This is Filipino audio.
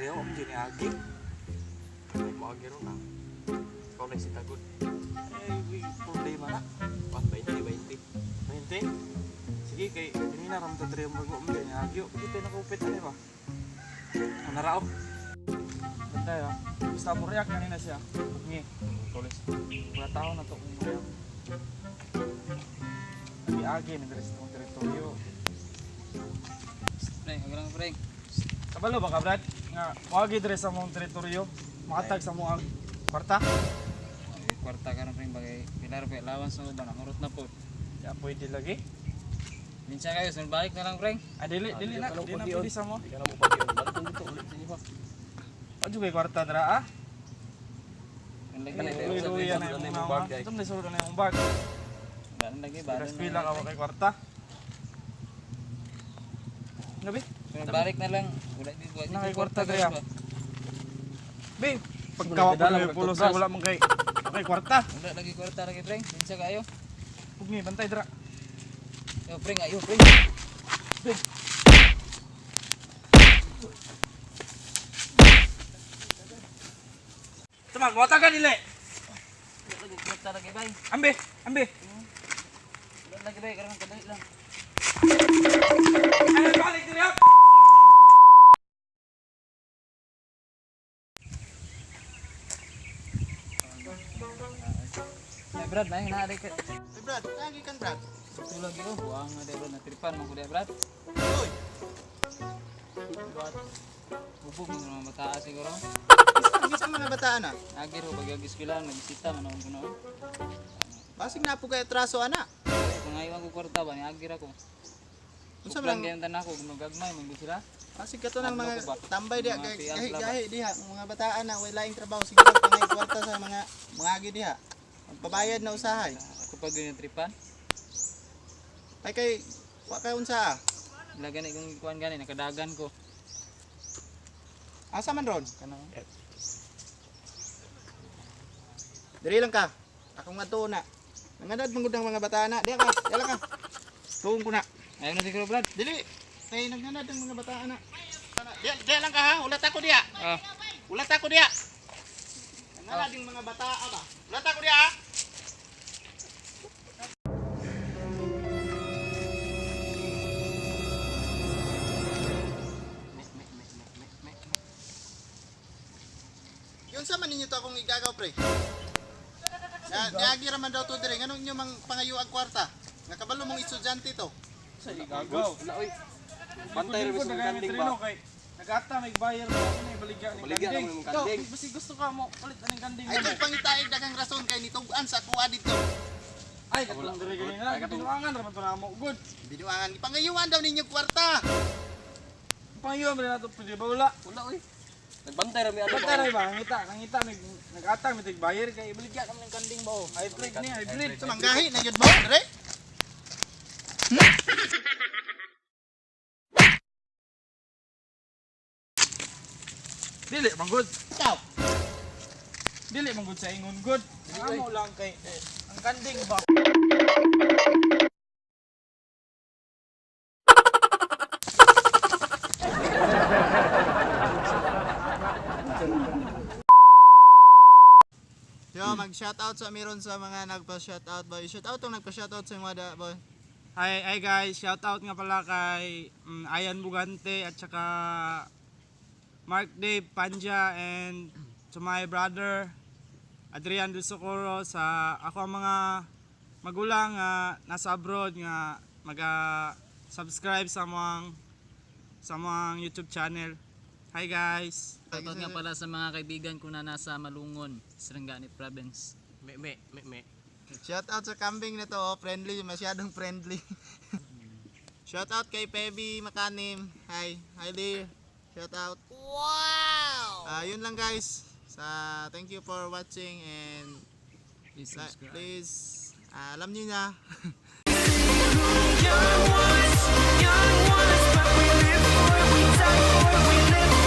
pareho ang giniagi. Ay mo agi ron na. Ikaw na si Tagod. Eh, problema na. 20. Sige, kay hindi na ramta tayo mag-uom giniagi. Hindi tayo nakupit na ba? Ang naraog. Bantay ha. Basta mo react kanina siya. Ngi. Tulis. Wala tao na to kung react. Agi ng restong teritoryo. Preng, agarang preng. Kabalo ba ka, Brad? Nga, wagi dire sa mong teritoryo. Makatag sa mong kwarta. Kwarta ka na preng bagay. Pilar pa lawan sa uban. Ang urot na po. Ya, pwede lagi. Minsan kayo, sunod balik na lang preng. Dili na. Di na pwede sa mo. Hindi ka na mo pag-iwan. Balik mo dito ulit sa inyo ba? Ano kay kwarta dra, ah? Ang lagi Kanay, na tayo. Luya-luya na Sa yung yung mga. bag, Ito na isulod na yung bag. Ang lagi ba? Pero pila ka kay kwarta. Nabi? Sunod balik na lang. Wala dito. Na kay kwarta kaya. Be, Wala, pagkawa dadala pa mo pulo nagtutras. sa wala mong kay kwarta. Wala lagi kwarta lagi preng. Minsan kayo. Pugni, bantay dra. Yo preng, ayo preng. Tama, kwarta ka nila. Wala lagi kwarta lagi bay. Ambe. Wala lagi bay. Karang kadali lang. Ay, balik diri. Ay Brad, may na ka. Hey Brad, lagi kan Brad. Tulog yo. Buang na Brad na tripan mo ko Brad. Uy, Bubog mo mga mataas siguro. isang mga bataan na. Agi ro bagyo giskwela nagisita man akong kuno. Basig na po kayo traso ana. Kung ngayon ko kwarta ba ni agi ra ko. Unsa Lang man ganyan tanan ko gumagagmay man gud sila. basig ka to ng mga Ano ko ba? tambay diha Mga PL gahi diha mga bataan na way laing trabaho siguro pangay kwarta sa mga agi diha. Magpabayad na usahay. Ako pag ganyan tripan. Ay kay wa kay unsa? Wala gani kung kuan gani nakadagan ko. Asa man ron? Kana. Diri lang ka. Akong adto na. Nangadad mangud ang mga bataan na. Diha ka, diha lang ka. Tuong ko na. Ayaw na siguro Brad. Dili. Kay nagnanad ang mga bataan na. Diha lang ka ha. Ulat ako diha. Ah, Ulat ako diha. Nanganad ang mga bataa ba? Ulat ako diha ha. Yun sa man ninyo to akong igagaw pre. Niagi raman daw to dire. Nganong inyo mang pangayo ang kwarta? Nga kabalo mong estudyante to. Sa igagaw. Wala, oy. Bantay rin sa kanding ba? Nagata may bayar mo ako na ibaligya ng Baligyan kanding. naman yung kanding. Basi gusto ka mo palit na ng kanding. Ay kay pangitaig daghang rason kay nitugan sa kuha dito. Ay, katong diri ganina. Ay, katong- Tinuangan raman to na mo. Good. Binuangan pangayuan daw ninyo kwarta. Pangiyo mo na to pwede ba wala? Wala, oy. Nagbantay rin may ano. Taray ba? Ngita may nag-atang may tigbayar kay ibaligya kami ng kanding ba oh. Hybrid ni, hybrid. Sa manggahi na jud mo, dire. Dili man good. Ikaw. Dili man good sa ingon good. Amo lang kay ang kanding ba. Yo, mag-shoutout sa meron sa mga nagpa-shoutout boy. Shoutout tong nagpa-shoutout sa mga boy. Hi guys, shout out nga pala kay Ayan Bugante at saka Mark Dave Panja and to my brother Adrian Del Socorro sa ako ang mga magulang nga nasa abroad nga mag-subscribe sa mga YouTube channel. Hi guys. shoutout nga pala sa mga kaibigan ko na nasa Malungon, Sarangani Province. Me. Shoutout sa kambing na to, oh, friendly, masyadong friendly. Shoutout kay Pebi Makanim. Hi there. Shoutout. Wow. Yun lang guys. Thank you for watching and Please subscribe. please alam niyo na. Young ones, but we live for it, we die for it, we live